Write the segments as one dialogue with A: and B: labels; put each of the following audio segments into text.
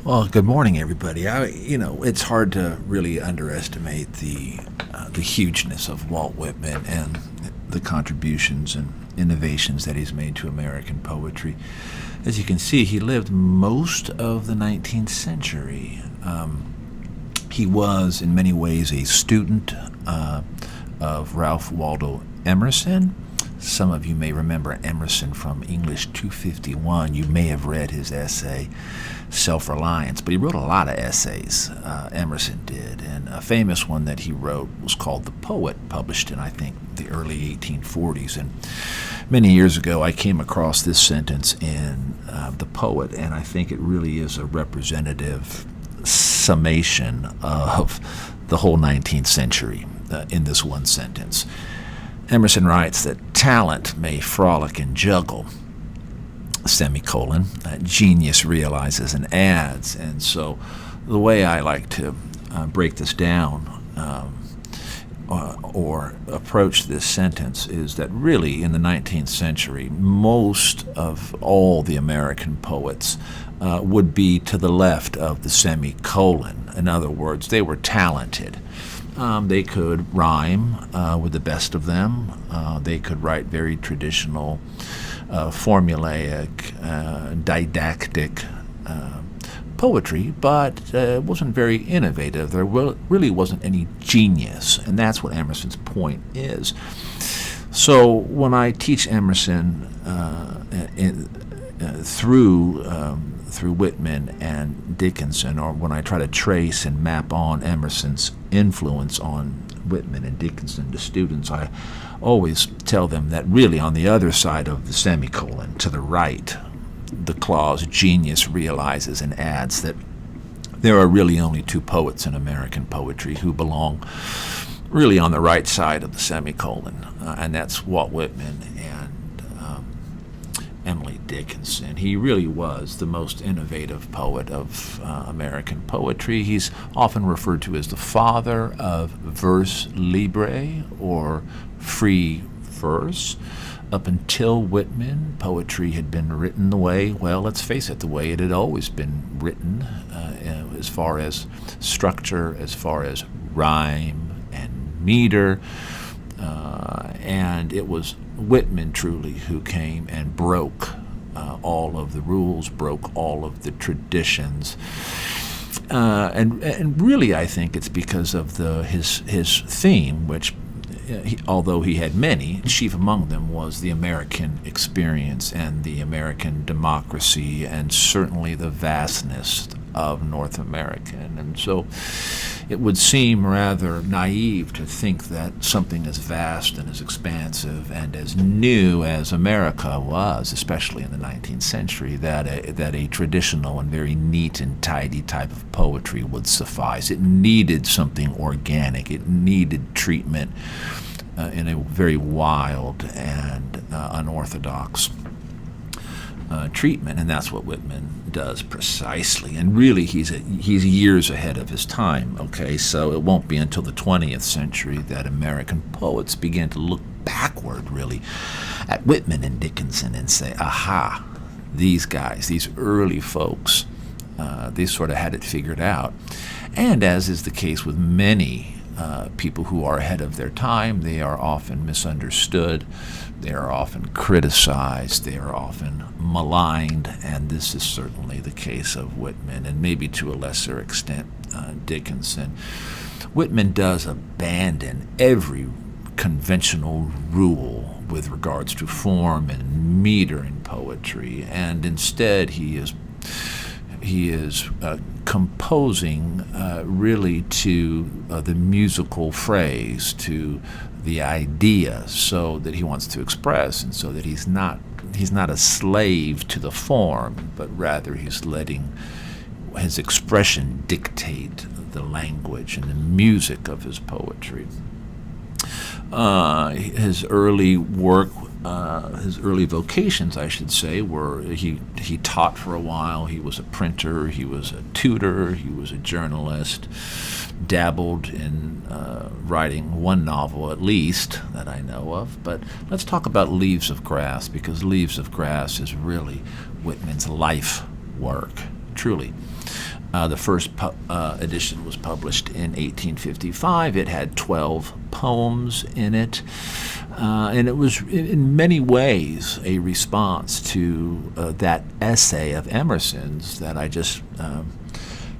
A: Well, good morning, everybody. It's hard to really underestimate the hugeness of Walt Whitman and the contributions and innovations that he's made to American poetry. As you can see, he lived most of the 19th century. He was, in many ways, a student of Ralph Waldo Emerson. Some of you may remember Emerson from English 251. You may have read his essay, Self-Reliance, but he wrote a lot of essays, Emerson did, and a famous one that he wrote was called The Poet, published in, I think, the early 1840s. And many years ago, I came across this sentence in The Poet, and I think it really is a representative summation of the whole 19th century in this one sentence. Emerson writes that talent may frolic and juggle, semicolon, genius realizes and adds. And so the way I like to break this down or approach this sentence is that really in the 19th century, most of all the American poets would be to the left of the semicolon. In other words, they were talented. They could rhyme with the best of them. They could write very traditional, formulaic, didactic poetry, but it wasn't very innovative. There really wasn't any genius, and that's what Emerson's point is. So when I teach Emerson through Whitman and Dickinson, or when I try to trace and map on Emerson's influence on Whitman and Dickinson to students, I always tell them that really on the other side of the semicolon, to the right, the clause genius realizes and adds, that there are really only two poets in American poetry who belong really on the right side of the semicolon, and that's Walt Whitman and Emily Dickinson. He really was the most innovative poet of American poetry. He's often referred to as the father of verse libre, or free verse. Up until Whitman, poetry had been written the way, well, let's face it, the way it had always been written, as far as structure, as far as rhyme and meter. And it was Whitman truly who came and broke all of the rules, broke all of the traditions. And really, I think it's because of his theme, which, although he had many, chief among them was the American experience and the American democracy, and certainly the vastness of North American. And so it would seem rather naive to think that something as vast and as expansive and as new as America was, especially in the 19th century, that a traditional and very neat and tidy type of poetry would suffice. It needed something organic. It needed treatment in a very wild and unorthodox treatment, and that's what Whitman does precisely. And really, he's years ahead of his time. Okay, so it won't be until the 20th century that American poets begin to look backward, really, at Whitman and Dickinson and say, "Aha, these guys, these early folks, they sort of had it figured out." And as is the case with many people who are ahead of their time, they are often misunderstood, they are often criticized, they are often maligned, and this is certainly the case of Whitman, and maybe to a lesser extent Dickinson. Whitman does abandon every conventional rule with regards to form and meter in poetry, and instead he is composing really to the musical phrase, to the idea, so that he wants to express, and so that he's not a slave to the form, but rather he's letting his expression dictate the language and the music of his poetry. His early work, his early vocations, I should say, were he taught for a while. He was a printer, he was a tutor, he was a journalist, dabbled in writing one novel at least that I know of. But let's talk about Leaves of Grass, because Leaves of Grass is really Whitman's life work, truly. The first edition was published in 1855. It had 12 poems in it, and it was in many ways a response to that essay of Emerson's that I just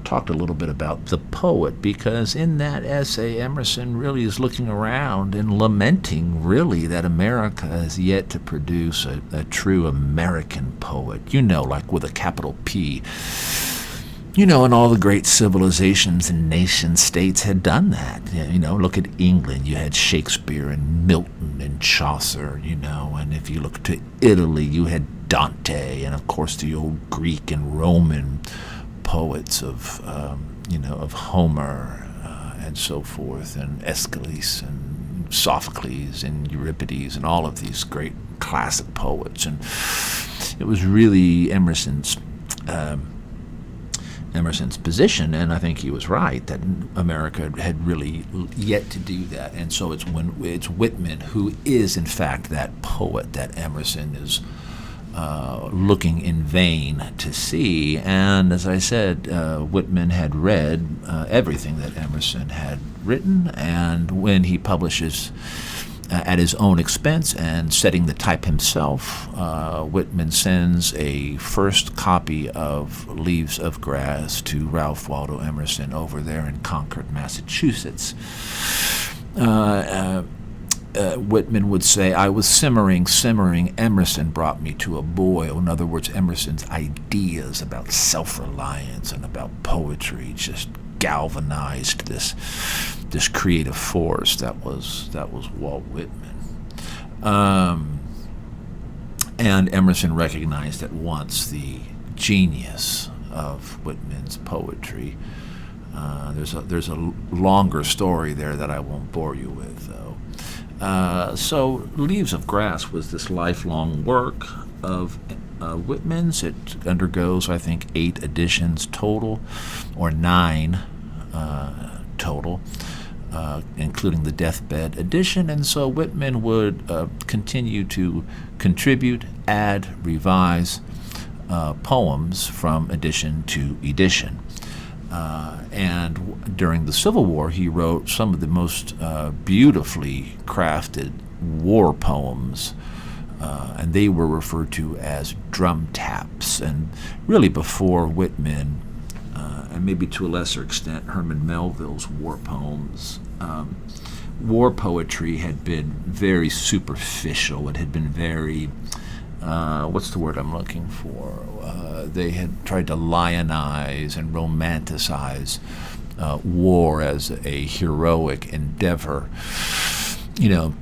A: talked a little bit about, The Poet, because in that essay, Emerson really is looking around and lamenting, really, that America has yet to produce a true American poet, like with a capital P. And all the great civilizations and nation states had done that. Look at England. You had Shakespeare and Milton and Chaucer, and if you look to Italy, you had Dante, and of course the old Greek and Roman poets of Homer and so forth, and Aeschylus and Sophocles and Euripides and all of these great classic poets. And it was really Emerson's position, and I think he was right, that America had really yet to do that. And so it's Whitman who is in fact that poet that Emerson is looking in vain to see. And as I said, Whitman had read everything that Emerson had written, and when he publishes at his own expense and setting the type himself, Whitman sends a first copy of Leaves of Grass to Ralph Waldo Emerson over there in Concord, Massachusetts. Whitman would say, I was simmering, Emerson brought me to a boil. In other words, Emerson's ideas about self-reliance and about poetry just galvanized this creative force that was Walt Whitman. And Emerson recognized at once the genius of Whitman's poetry. There's a longer story there that I won't bore you with, though. So Leaves of Grass was this lifelong work of Whitman's. It undergoes, I think, 8 editions total, or 9 total, including the deathbed edition. And so Whitman would continue to contribute, add, revise poems from edition to edition. And during the Civil War, he wrote some of the most beautifully crafted war poems, and they were referred to as drum taps. And really before Whitman, and maybe to a lesser extent Herman Melville's war poems, war poetry had been very superficial. It had been very, what's the word I'm looking for? They had tried to lionize and romanticize war as a heroic endeavor,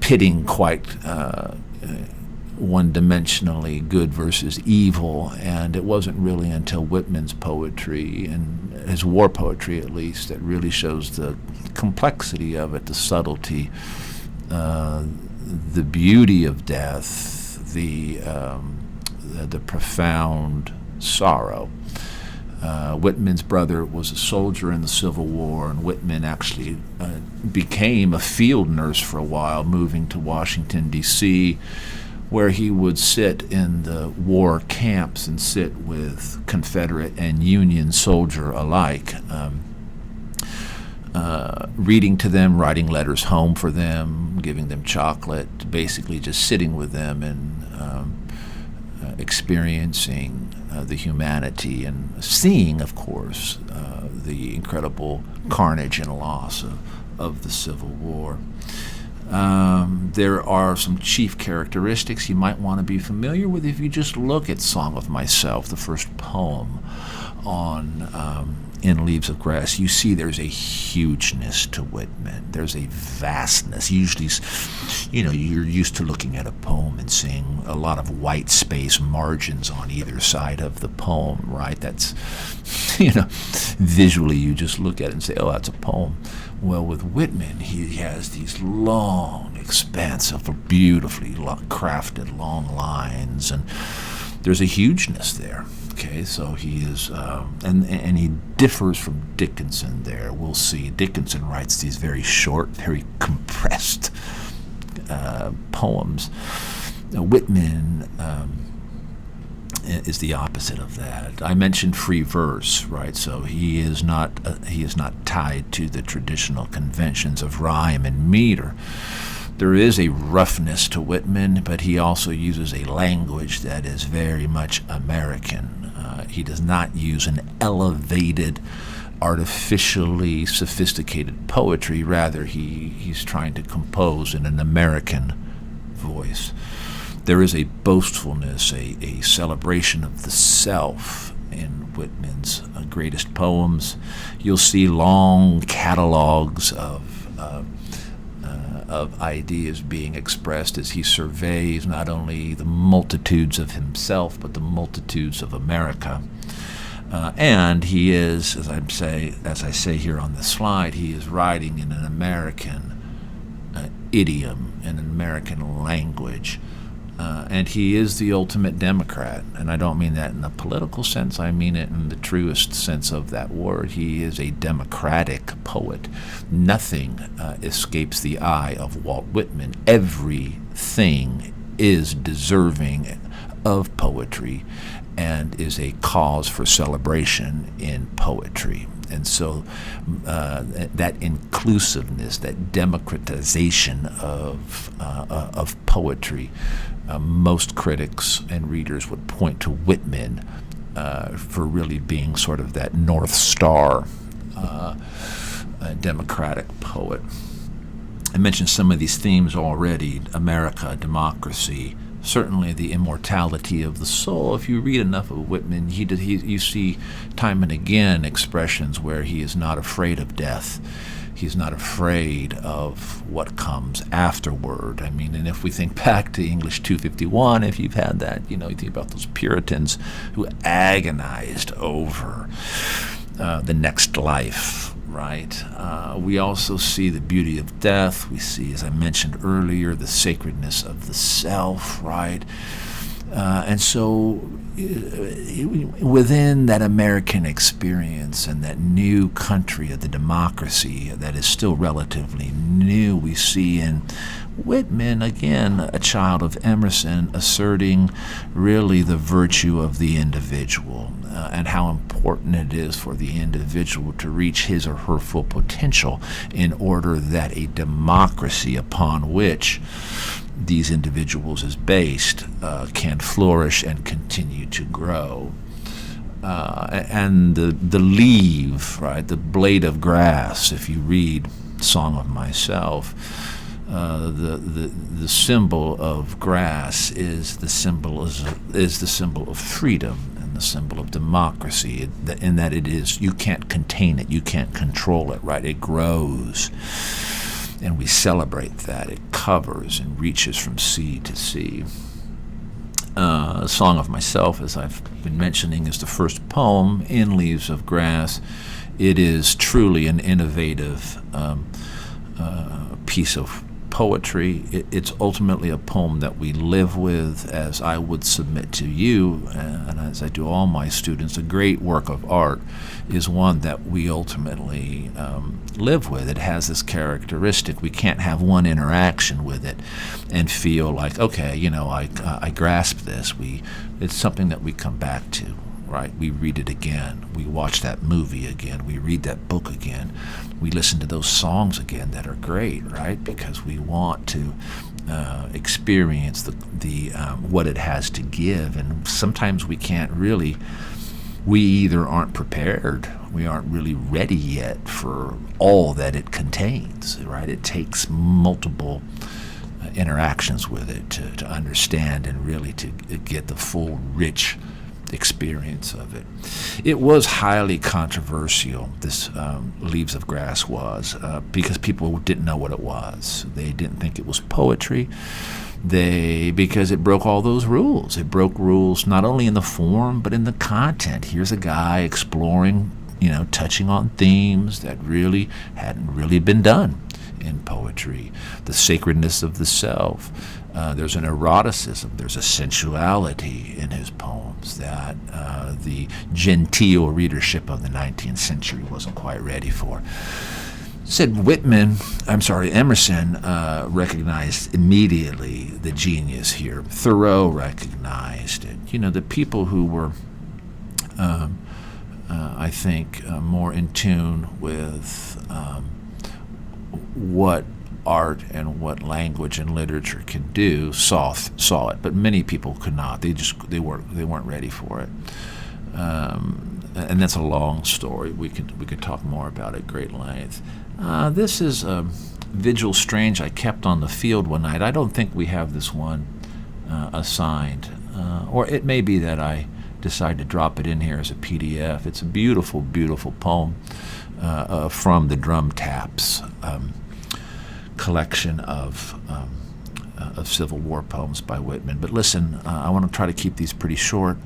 A: pitting quite one-dimensionally good versus evil. And it wasn't really until Whitman's poetry, and his war poetry at least, that really shows the complexity of it, the subtlety, the beauty of death, the profound sorrow. Whitman's brother was a soldier in the Civil War, and Whitman actually became a field nurse for a while, moving to Washington, D.C., where he would sit in the war camps and sit with Confederate and Union soldier alike, reading to them, writing letters home for them, giving them chocolate, basically just sitting with them and experiencing the humanity and seeing, of course, the incredible carnage and loss of the Civil War. There are some chief characteristics you might want to be familiar with if you just look at Song of Myself, the first poem on in Leaves of Grass. You see there's a hugeness to Whitman. There's a vastness. Usually, you're used to looking at a poem and seeing a lot of white space margins on either side of the poem, right? That's, visually you just look at it and say, oh, that's a poem. Well, with Whitman, he has these long, expansive, beautifully crafted long lines, and there's a hugeness there. Okay, so he is, and he differs from Dickinson there. We'll see. Dickinson writes these very short, very compressed poems. Whitman is the opposite of that. I mentioned free verse, right? So he is not tied to the traditional conventions of rhyme and meter. There is a roughness to Whitman, but he also uses a language that is very much American. He does not use an elevated, artificially sophisticated poetry. Rather, he's trying to compose in an American voice. There is a boastfulness, a celebration of the self in Whitman's greatest poems. You'll see long catalogs of ideas being expressed as he surveys not only the multitudes of himself, but the multitudes of America. And he is, as I say here on the slide, he is writing in an American idiom, in an American language. And he is the ultimate Democrat. And I don't mean that in the political sense. I mean it in the truest sense of that word. He is a democratic poet. Nothing escapes the eye of Walt Whitman. Everything is deserving of poetry and is a cause for celebration in poetry. And so that inclusiveness, that democratization of poetry, most critics and readers would point to Whitman for really being sort of that North Star democratic poet. I mentioned some of these themes already: America, democracy, certainly the immortality of the soul. If you read enough of Whitman, you see time and again expressions where he is not afraid of death. He's not afraid of what comes afterward. I mean, and if we think back to English 251, if you've had that, you think about those Puritans who agonized over the next life, right? We also see the beauty of death. We see, as I mentioned earlier, the sacredness of the self, right? And so within that American experience and that new country of the democracy that is still relatively new, we see in Whitman, again, a child of Emerson, asserting really the virtue of the individual and how important it is for the individual to reach his or her full potential in order that a democracy upon which these individuals is based can flourish and continue to grow. And the leaf, right, the blade of grass, if you read Song of Myself, the symbol of grass is the symbol of freedom and the symbol of democracy, in that it is, you can't contain it, you can't control it, right? It grows, and we celebrate that. It covers and reaches from sea to sea. Song of Myself, as I've been mentioning, is the first poem in Leaves of Grass. It is truly an innovative piece of poetry. It's ultimately a poem that we live with, as I would submit to you, and as I do all my students. A great work of art is one that we ultimately live with. It has this characteristic. We can't have one interaction with it and feel like, okay, I grasp this. It's something that we come back to. Right? We read it again. We watch that movie again. We read that book again. We listen to those songs again that are great, right? Because we want to experience the what it has to give. And sometimes we can't really. We either aren't prepared. We aren't really ready yet for all that it contains, right? It takes multiple interactions with it to understand and really to get the full, rich experience of it. It was highly controversial, this Leaves of Grass was, because people didn't know what it was. They didn't think it was poetry. Because it broke all those rules. It broke rules not only in the form, but in the content. Here's a guy exploring, touching on themes that really hadn't really been done in poetry. The sacredness of the self. There's an eroticism, there's a sensuality in his poems that the genteel readership of the 19th century wasn't quite ready for. said Emerson recognized immediately the genius here. Thoreau recognized it. The people who were, I think, more in tune with what art and what language and literature can do saw it, but many people could not. They weren't ready for it. And that's a long story. We could talk more about it at great length. This is Vigil Strange I kept on the field one night. I don't think we have this one assigned. Or it may be that I decide to drop it in here as a PDF. It's a beautiful, beautiful poem from the Drum Taps collection of Civil War poems by Whitman. But listen, I want to try to keep these pretty short.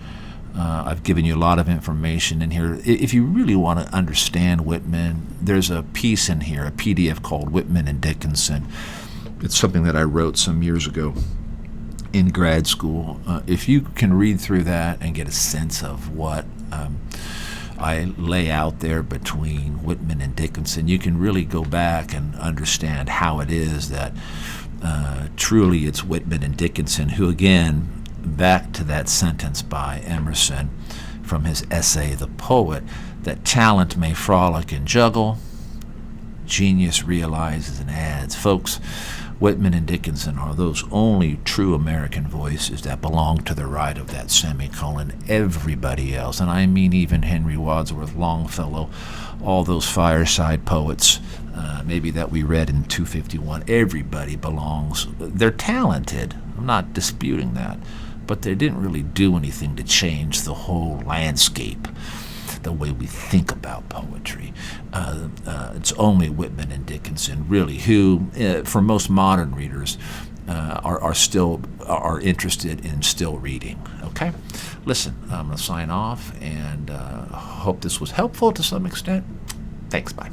A: I've given you a lot of information in here. If you really want to understand Whitman, there's a piece in here, a PDF called Whitman and Dickinson. It's something that I wrote some years ago in grad school. If you can read through that and get a sense of what I lay out there between Whitman and Dickinson, you can really go back and understand how it is that truly it's Whitman and Dickinson who, again, back to that sentence by Emerson from his essay, The Poet, that talent may frolic and juggle, genius realizes and adds. Folks, Whitman and Dickinson are those only true American voices that belong to the right of that semicolon. Everybody else, and I mean even Henry Wadsworth Longfellow, all those fireside poets, maybe that we read in 251, everybody belongs. They're talented. I'm not disputing that. But they didn't really do anything to change the whole landscape, the way we think about poetry. It's only Whitman and Dickinson, really, who, for most modern readers, are interested in still reading. Okay, listen, I'm going to sign off, and hope this was helpful to some extent. Thanks. Bye.